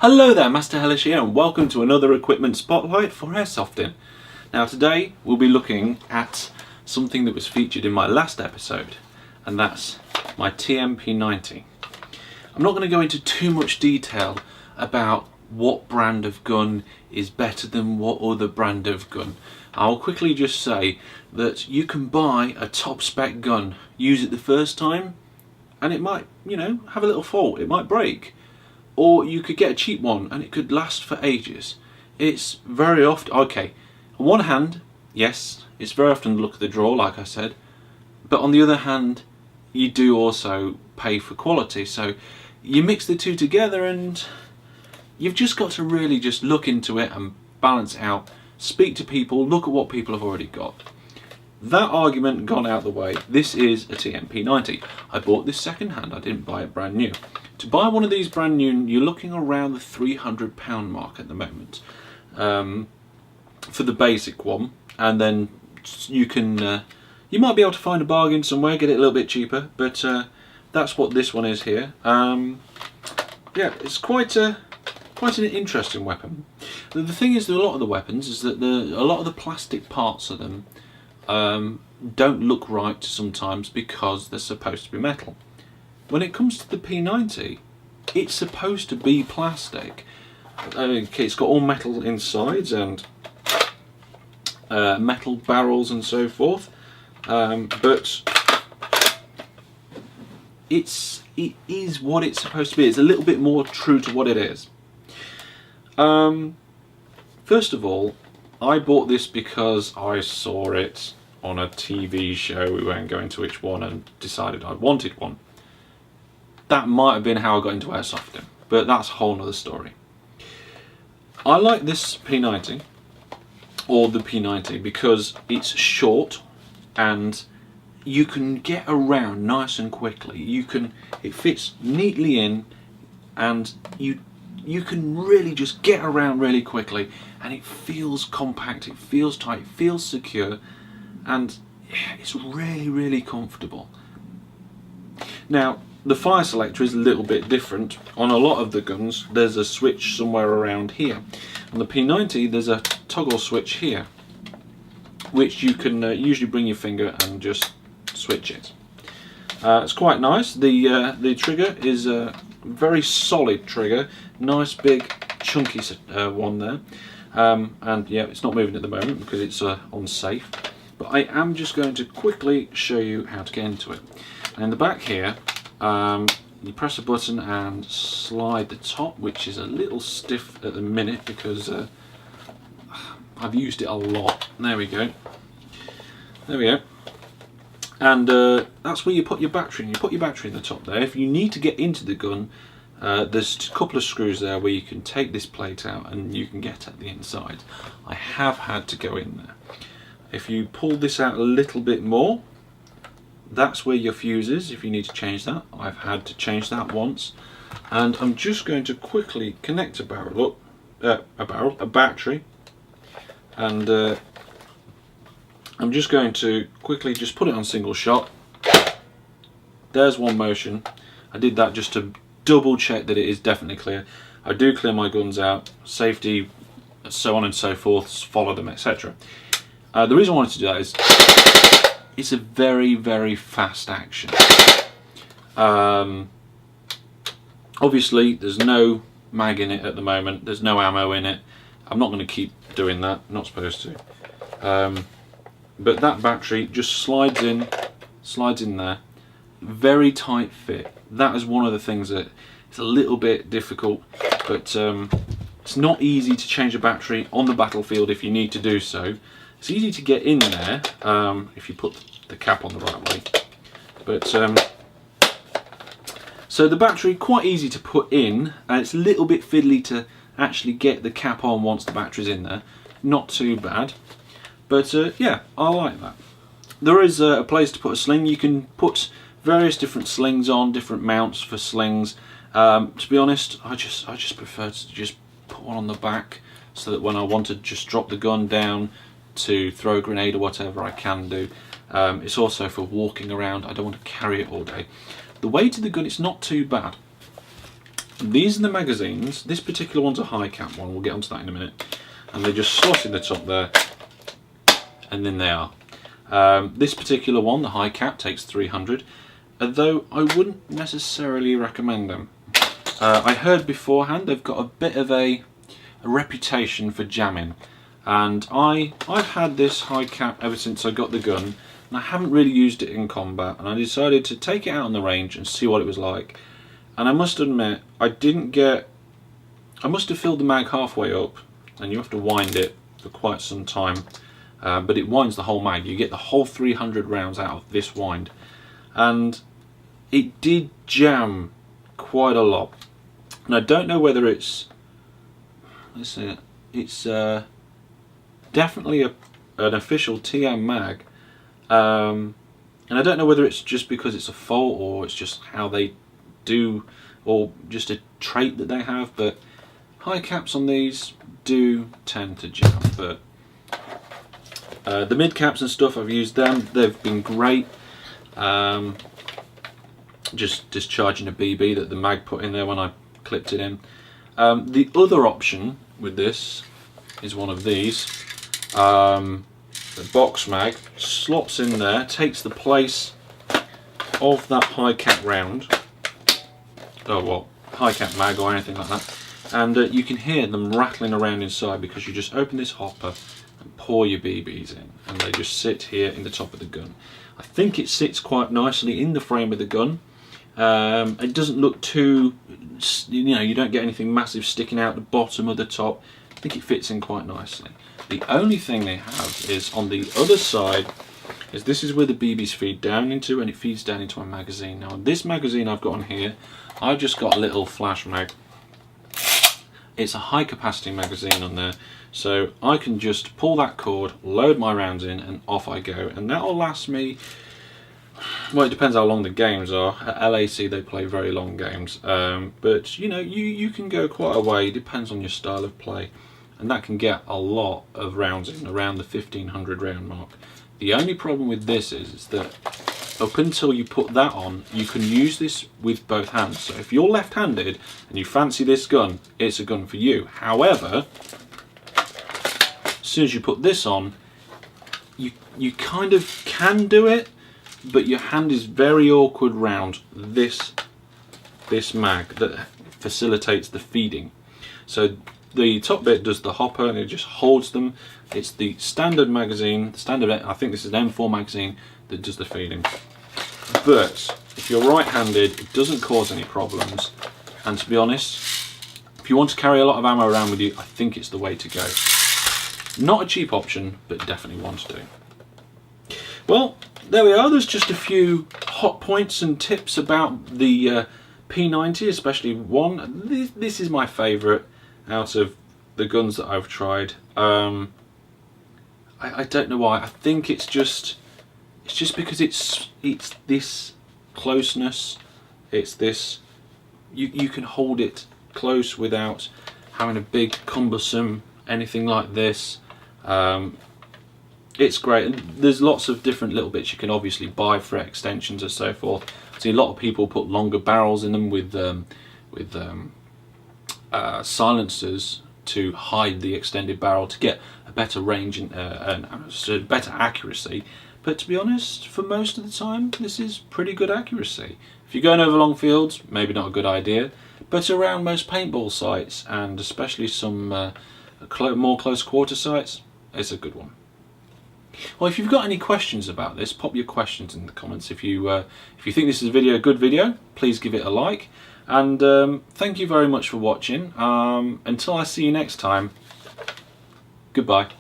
Hello there, Master Hellish here, and welcome to another equipment spotlight for airsofting. Now today we'll be looking at something that was featured in my last episode, and that's my P90. I'm not going to go into too much detail about what brand of gun is better than what other brand of gun. I'll quickly just say that you can buy a top spec gun, use it the first time, and it might, have a little fault, it might break. Or you could get a cheap one and it could last for ages. It's very often, okay, on one hand, yes, it's very often the look of the draw, like I said, but on the other hand, you do also pay for quality. So you mix the two together and you've just got to really just look into it and balance it out, speak to people, look at what people have already got. That argument gone out the way, this is a P90. I bought this second hand, I didn't buy it brand new. To buy one of these brand new, you're looking around the £300 mark at the moment for the basic one, and then you can you might be able to find a bargain somewhere, get it a little bit cheaper, but that's what this one is here. Yeah, it's quite an interesting weapon. The thing is, that a lot of the weapons is that a lot of the plastic parts of them don't look right sometimes because they're supposed to be metal. When it comes to the P90, it's supposed to be plastic. Okay, it's got all metal insides and metal barrels and so forth, but it is what it's supposed to be. It's a little bit more true to what it is. First of all, I bought this because I saw it on a TV show. We won't go into which one, and decided I wanted one. That might have been how I got into airsofting, but that's a whole nother story. I like this P90, or the P90, because it's short and you can get around nice and quickly. It fits neatly in, and you can really just get around really quickly, and it feels compact, it feels tight, it feels secure, and it's really, really comfortable. Now, the fire selector is a little bit different. On a lot of the guns, there's a switch somewhere around here. On the P90, there's a toggle switch here, which you can usually bring your finger and just switch it. It's quite nice. The trigger is a very solid trigger, nice big chunky one there, and yeah, it's not moving at the moment because it's unsafe, but I am just going to quickly show you how to get into it. And in the back here, you press a button and slide the top, which is a little stiff at the minute because I've used it a lot. There we go. There we go. And that's where you put your battery in. You put your battery in the top there. If you need to get into the gun, there's a couple of screws there where you can take this plate out and you can get at the inside. I have had to go in there. If you pull this out a little bit more, that's where your fuse is, if you need to change that. I've had to change that once. And I'm just going to quickly connect a battery. And I'm just going to quickly just put it on single shot. There's one motion. I did that just to double check that it is definitely clear. I do clear my guns out, safety, so on and so forth, follow them, etc. The reason I wanted to do that is it's a very, very fast action. Obviously, there's no mag in it at the moment. There's no ammo in it. I'm not going to keep doing that. I'm not supposed to. But that battery just slides in there. Very tight fit. That is one of the things that it's a little bit difficult, but it's not easy to change a battery on the battlefield if you need to do so. It's easy to get in there if you put the cap on the right way. But so the battery, quite easy to put in, and it's a little bit fiddly to actually get the cap on once the battery's in there. Not too bad. But yeah, I like that. There is a place to put a sling. You can put various different slings on, different mounts for slings. To be honest, I just prefer to just put one on the back so that when I want to just drop the gun down to throw a grenade or whatever, I can do. It's also for walking around. I don't want to carry it all day. The weight of the gun, it's not too bad. These are the magazines. This particular one's a high cap one, we'll get onto that in a minute. And they just slot in the top there, and then they are. This particular one, the high cap, takes 300, although I wouldn't necessarily recommend them. I heard beforehand they've got a bit of a reputation for jamming, and I've had this high cap ever since I got the gun, and I haven't really used it in combat, and I decided to take it out on the range and see what it was like. And I must admit, I must have filled the mag halfway up, and you have to wind it for quite some time, but it winds the whole mag. You get the whole 300 rounds out of this wind, and it did jam quite a lot. And I don't know whether it's, let's see, it's definitely an official TM mag, and I don't know whether it's just because it's a fault or it's just how they do, or just a trait that they have, but high caps on these do tend to jam. But the mid caps and stuff, I've used them, they've been great. Just discharging a BB that the mag put in there when I clipped it in. The other option with this is one of these. The box mag slots in there, takes the place of that high cap round, high cap mag or anything like that, and you can hear them rattling around inside because you just open this hopper and pour your BBs in, and they just sit here in the top of the gun. I think it sits quite nicely in the frame of the gun. It doesn't look too, you don't get anything massive sticking out the bottom or the top. I think it fits in quite nicely. The only thing they have is on the other side, is this is where the BBs feed down into, and it feeds down into my magazine. Now this magazine I've got on here, I've just got a little flash mag. It's a high capacity magazine on there, so I can just pull that cord, load my rounds in, and off I go, and that'll last me, well, it depends how long the games are. At LAC they play very long games, but you can go quite a way. It depends on your style of play, and that can get a lot of rounds in, around the 1500 round mark. The only problem with this is that up until you put that on, you can use this with both hands. So if you're left-handed and you fancy this gun, it's a gun for you. However, as soon as you put this on, you kind of can do it, but your hand is very awkward round this mag that facilitates the feeding. So the top bit does the hopper and it just holds them. It's the standard magazine, I think this is an M4 magazine, that does the feeding. But if you're right-handed, it doesn't cause any problems. And to be honest, if you want to carry a lot of ammo around with you, I think it's the way to go. Not a cheap option, but definitely one to do. Well, there we are. There's just a few hot points and tips about the P90, especially one. This is my favourite out of the guns that I've tried. I don't know why. I think it's just because it's this closeness. It's this, you can hold it close without having a big cumbersome anything like this. It's great, and there's lots of different little bits you can obviously buy for extensions and so forth. I see a lot of people put longer barrels in them with silencers to hide the extended barrel to get a better range and better accuracy. But to be honest, for most of the time, this is pretty good accuracy. If you're going over long fields, maybe not a good idea, but around most paintball sites, and especially some more close quarter sites, it's a good one. Well, if you've got any questions about this, pop your questions in the comments. If you think this is a good video, please give it a like. And thank you very much for watching. Until I see you next time, goodbye.